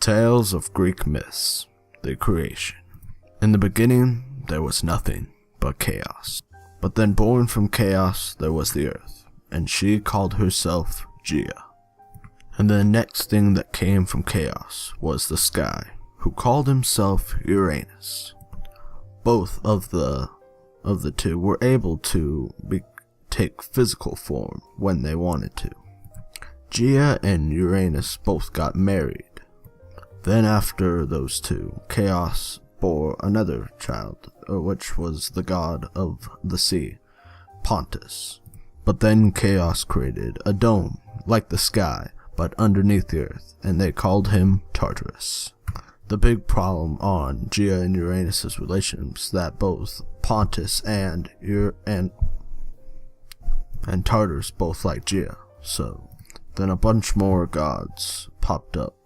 Tales of Greek Myths, the Creation. In the beginning, there was nothing but chaos. But then born from chaos, there was the earth, and she called herself Gaia. And the next thing that came from chaos was the sky, who called himself Uranus. Both of the two were able to take physical form when they wanted to. Gaia and Uranus both got married. Then after those two, Chaos bore another child, which was the god of the sea, Pontus. But then Chaos created a dome, like the sky, but underneath the earth, and they called him Tartarus. The big problem on Gaia and Uranus' relations is that both Pontus and Tartarus both like Gaia, so then a bunch more gods popped up.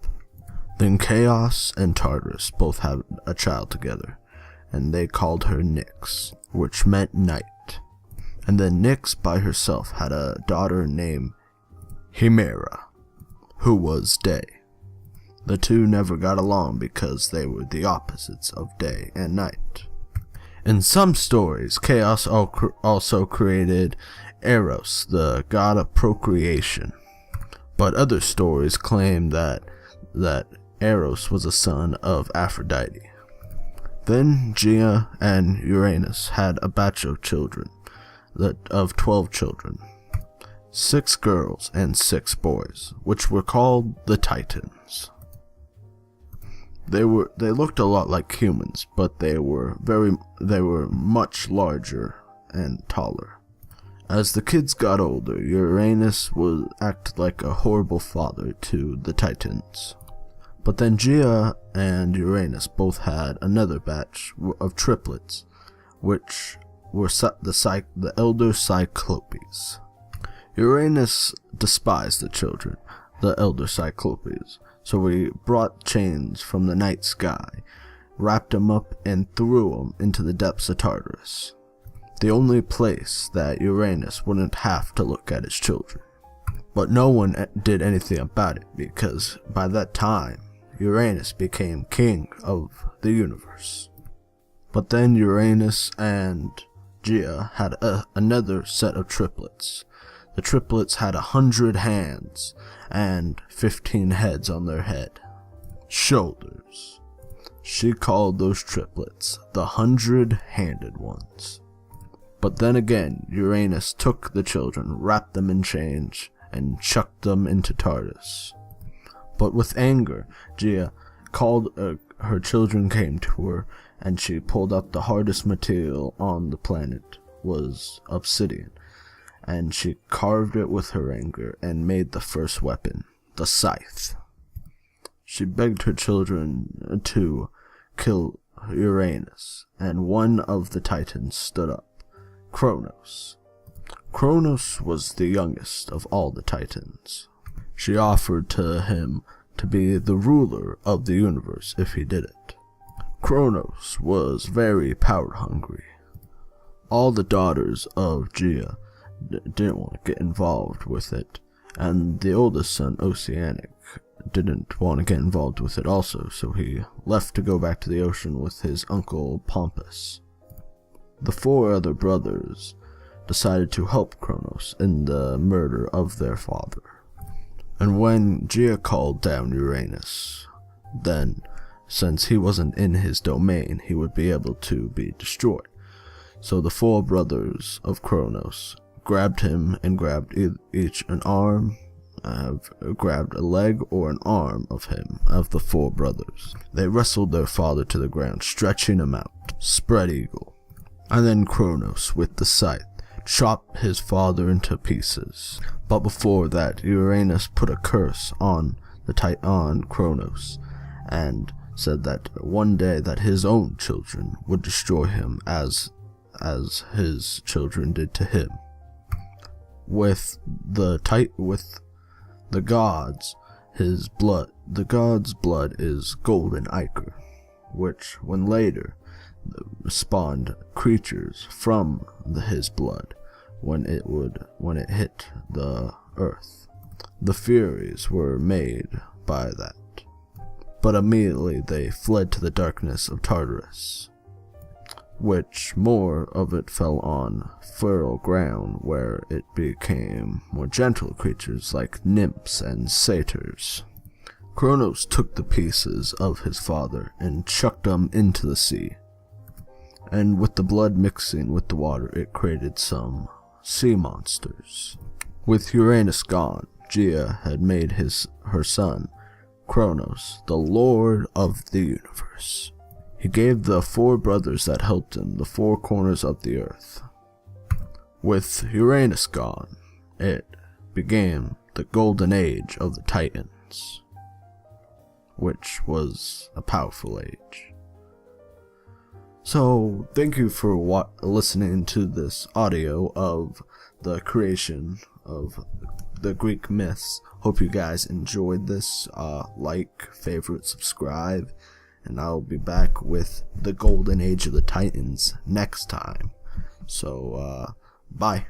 Then Chaos and Tartarus both had a child together, and they called her Nyx, which meant night. And then Nyx by herself had a daughter named Hemera, who was day. The two never got along because they were the opposites of day and night. In some stories, Chaos also created Eros, the god of procreation. But other stories claim that Eros was a son of Aphrodite. Then Gaia and Uranus had a batch of children, of 12 children, 6 girls and 6 boys, which were called the Titans. They looked a lot like humans, but they were much larger and taller. As the kids got older, Uranus would act like a horrible father to the Titans. But then Gaia and Uranus both had another batch of triplets, which were the elder Cyclopes. Uranus despised the children, the elder Cyclopes, so he brought chains from the night sky, wrapped them up, and threw them into the depths of Tartarus, the only place that Uranus wouldn't have to look at his children. But no one did anything about it, because by that time, Uranus became king of the universe. But then Uranus and Gaia had another set of triplets. The triplets had 100 hands and 15 heads on their head. Shoulders. She called those triplets the 100-handed ones. But then again, Uranus took the children, wrapped them in chains, and chucked them into Tartarus. But with anger, Gaia her children came to her, and she pulled out the hardest material on the planet, was obsidian, and she carved it with her anger and made the first weapon, the scythe. She begged her children to kill Uranus, and one of the Titans stood up, Kronos. Kronos was the youngest of all the Titans. She offered to him to be the ruler of the universe if he did it. Kronos was very power-hungry. All the daughters of Gaia didn't want to get involved with it, and the oldest son, Oceanic, didn't want to get involved with it also, so he left to go back to the ocean with his uncle Pompous. The 4 other brothers decided to help Kronos in the murder of their father. And when Gaia called down Uranus, then, since he wasn't in his domain, he would be able to be destroyed. So the 4 brothers of Kronos grabbed him and grabbed each an arm, grabbed a leg or an arm of him, of the 4 brothers. They wrestled their father to the ground, stretching him out, spread eagle. And then Kronos, with the scythe, chopped his father into pieces. But before that, Uranus put a curse on Kronos, and said that one day that his own children would destroy him as his children did to him. With the gods, the god's blood is golden ichor, which when later spawned creatures from his blood when it hit the earth. The Furies were made by that. but immediately they fled to the darkness of Tartarus, which more of it fell on fertile ground, where it became more gentle creatures like nymphs and satyrs. Kronos took the pieces of his father and chucked them into the sea, and with the blood mixing with the water, it created some sea monsters. With Uranus gone, Gaia had made her son, Kronos, the lord of the universe. He gave the 4 brothers that helped him the 4 corners of the earth. With Uranus gone, it began the golden age of the Titans, which was a powerful age. So, thank you for listening to this audio of the creation of the Greek myths. Hope you guys enjoyed this. Like, favorite, subscribe, and I'll be back with the golden age of the Titans next time. So, bye.